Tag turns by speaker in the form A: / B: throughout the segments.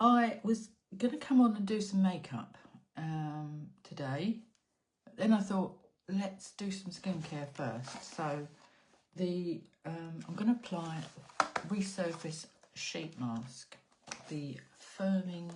A: I was going to come on and do some makeup today, but then I thought let's do some skincare first. So I'm going to apply Resurface Sheet Mask, the firming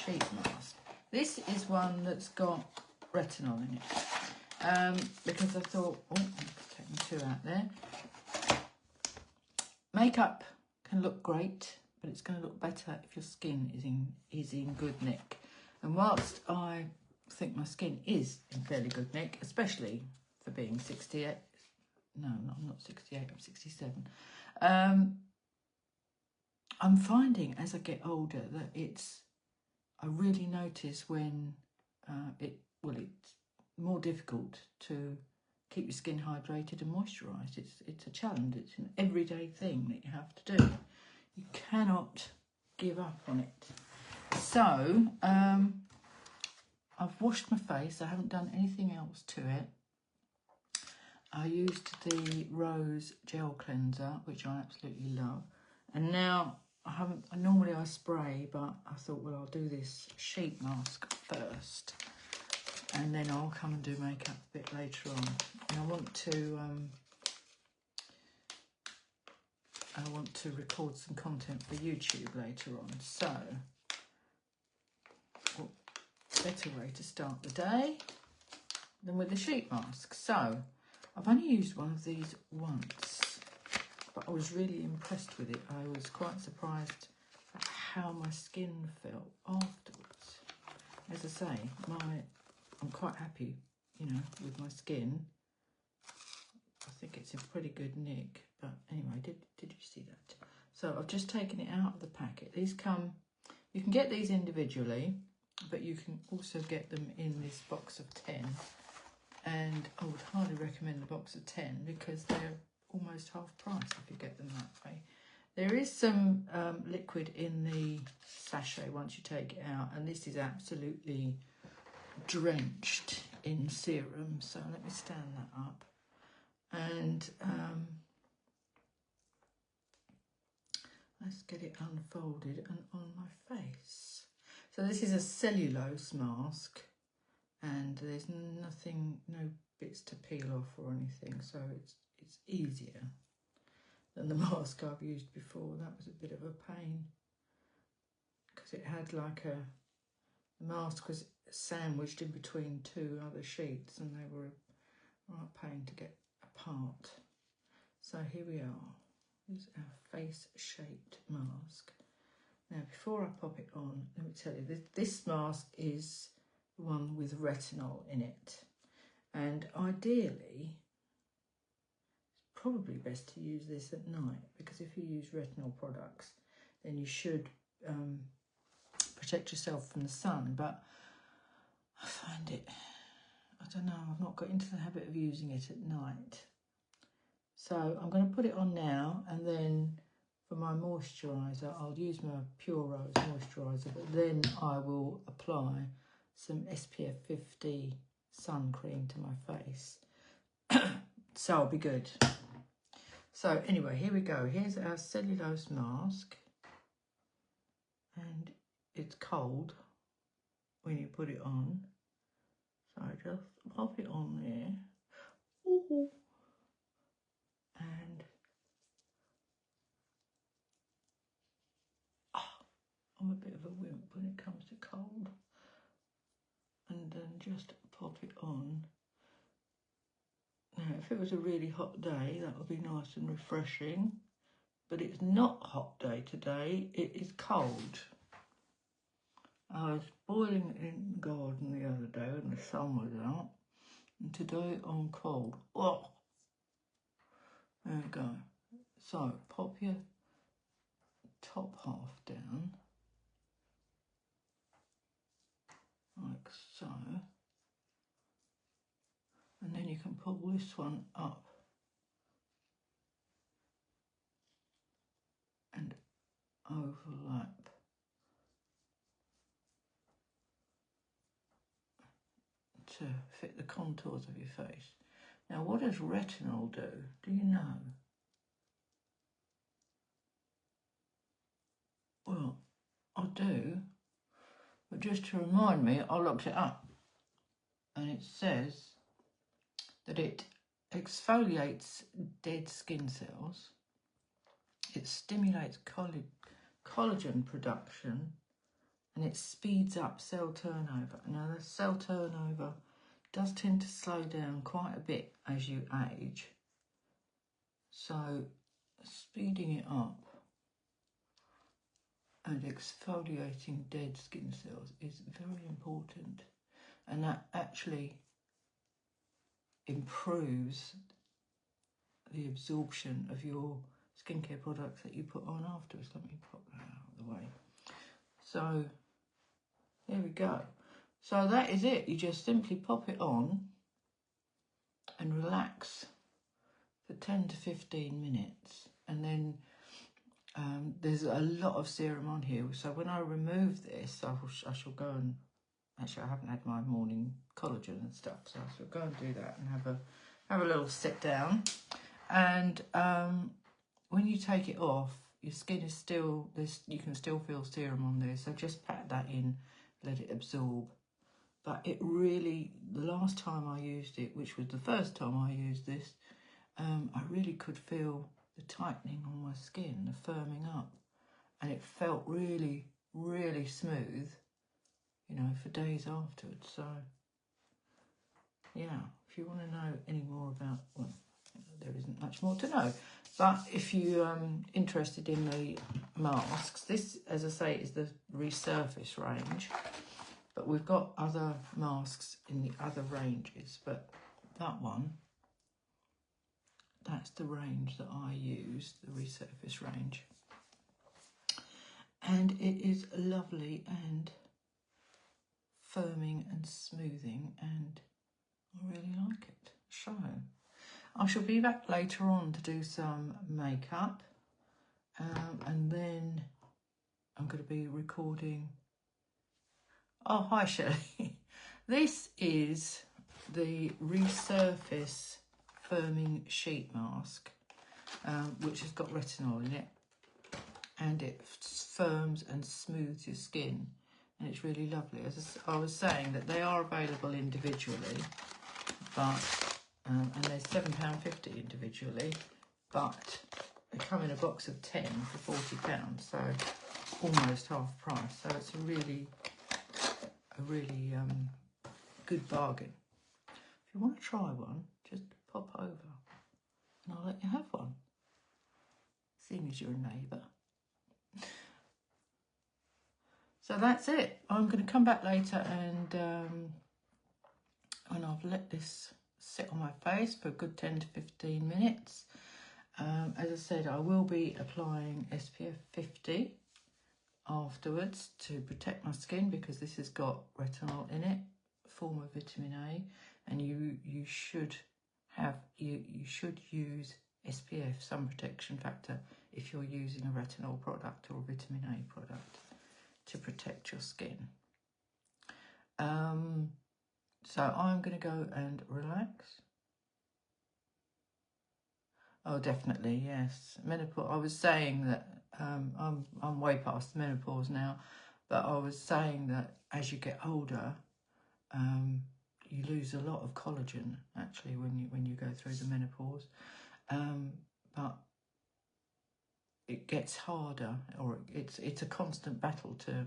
A: sheet mask. This is one that's got retinol in it, because I thought, oh, I'm taking two out there. Makeup can look great, but it's going to look better if your skin is in good nick. And whilst I think my skin is in fairly good nick, especially for being 68, no, I'm not 68, I'm 67. I'm finding as I get older that I really notice when it's more difficult to keep your skin hydrated and moisturised. It's a challenge. It's an everyday thing that you have to do. You cannot give up on it. So I've washed my face. I haven't done anything else to it. I used the Rose Gel Cleanser, which I absolutely love. And now normally I spray, but I thought, well, I'll do this sheet mask first, and then I'll come and do makeup a bit later on. And I want to record some content for YouTube later on. So, what better way to start the day than with the sheet mask? So, I've only used one of these once, but I was really impressed with it. I was quite surprised at how my skin felt afterwards. As I say, I'm quite happy, with my skin. I think it's in pretty good nick, but anyway, did you see that? So I've just taken it out of the packet. These you can get these individually, but you can also get them in this box of 10. And I would highly recommend the box of 10 because they're almost half price if you get them that way. There is some liquid in the sachet once you take it out, and this is absolutely drenched in serum. So let me stand that up. And let's get it unfolded and on my face. So this is a cellulose mask, and there's no bits to peel off or anything, so it's easier than the mask I've used before. That was a bit of a pain because it had the mask was sandwiched in between two other sheets, and they were a right pain to get apart. So here we are. Here's our face-shaped mask. Now, before I pop it on, let me tell you, this mask is the one with retinol in it. And ideally, it's probably best to use this at night, because if you use retinol products, then you should protect yourself from the sun. But I find it, I don't know, I've not got into the habit of using it at night. So I'm going to put it on now, and then for my moisturiser, I'll use my Pure Rose moisturiser, but then I will apply some SPF 50 sun cream to my face. So I'll be good. So anyway, here we go. Here's our cellulose mask, and it's cold when you put it on. So I just pop it on there. Ooh. And I'm a bit of a wimp when it comes to cold. And then just pop it on. Now, if it was a really hot day, that would be nice and refreshing. But it's not a hot day today, it is cold. I was boiling in the garden the other day when the sun was out, and today I'm cold. Oh, there we go. So pop your top half down, like so, and then you can pull this one up and overlap. To fit the contours of your face. Now, what does retinol do? Do you know? Well, I do, but just to remind me, I looked it up, and it says that it exfoliates dead skin cells, it stimulates collagen production, and it speeds up cell turnover. Now, the cell turnover does tend to slow down quite a bit as you age, so speeding it up and exfoliating dead skin cells is very important, and that actually improves the absorption of your skincare products that you put on afterwards. Let me pop that out of the way. So there we go. So that is it. You just simply pop it on and relax for 10 to 15 minutes, and then there's a lot of serum on here. So when I remove this, I shall go and, actually I haven't had my morning collagen and stuff, so I shall go and do that and have a little sit down. And when you take it off, your skin is still, you can still feel serum on there, so just pat that in, let it absorb. But it really, the last time I used it, which was the first time I used this, I really could feel the tightening on my skin, the firming up, and it felt really, really smooth, you know, for days afterwards. So yeah, if you want to know any more about, well, there isn't much more to know, but if you're interested in the masks, this, as I say, is the Resurface range, but we've got other masks in the other ranges, but that one, that's the range that I use, the Resurface range. And it is lovely and firming and smoothing, and I really like it. So I shall be back later on to do some makeup, and then I'm going to be recording. Oh, hi Shelley. This is the Resurface Firming Sheet Mask, which has got retinol in it, and it firms and smooths your skin, and it's really lovely. As I was saying, that they are available individually, but and they're £7.50 individually, but they come in a box of 10 for £40, so almost half price. So it's a really good bargain. If you want to try one, just pop over and I'll let you have one, seeing as you're a neighbour. So that's it. I'm going to come back later and I've let this sit on my face for a good 10 to 15 minutes. As I said, I will be applying SPF 50 afterwards to protect my skin, because this has got retinol in it, a form of vitamin A, and you should use SPF, sun protection factor, if you're using a retinol product or a vitamin A product to protect your skin. So I'm going to go and relax. Oh, definitely, yes. Menopause. I was saying that I'm way past menopause now, but I was saying that as you get older, you lose a lot of collagen actually when you go through the menopause, but it gets harder, or it's a constant battle to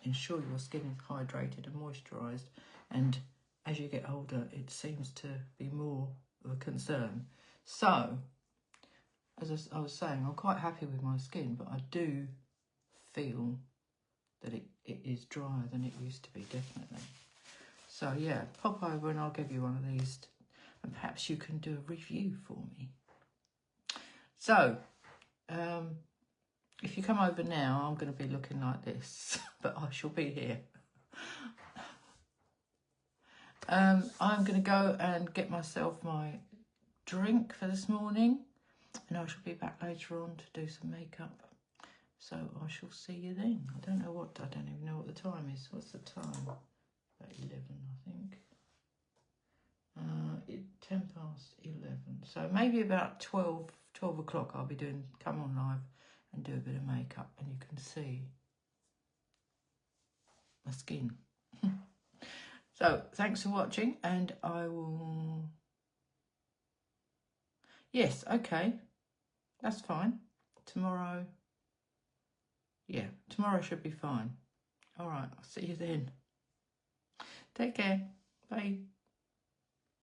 A: ensure your skin is hydrated and moisturised, and as you get older it seems to be more of a concern. So as I was saying, I'm quite happy with my skin, but I do feel that it is drier than it used to be, definitely. So yeah, pop over and I'll give you one of these, and perhaps you can do a review for me. So if you come over now, I'm going to be looking like this, but I shall be here. I'm going to go and get myself my drink for this morning, and I shall be back later on to do some makeup. So I shall see you then. I don't even know what the time is. What's the time? About 11, I think. It's 10 past 11. So maybe about 12 o'clock I'll be come on live and do a bit of makeup, and you can see my skin. So thanks for watching, and I will... Yes, okay, that's fine. Tomorrow, yeah, tomorrow should be fine. All right, I'll see you then. Take care. Bye.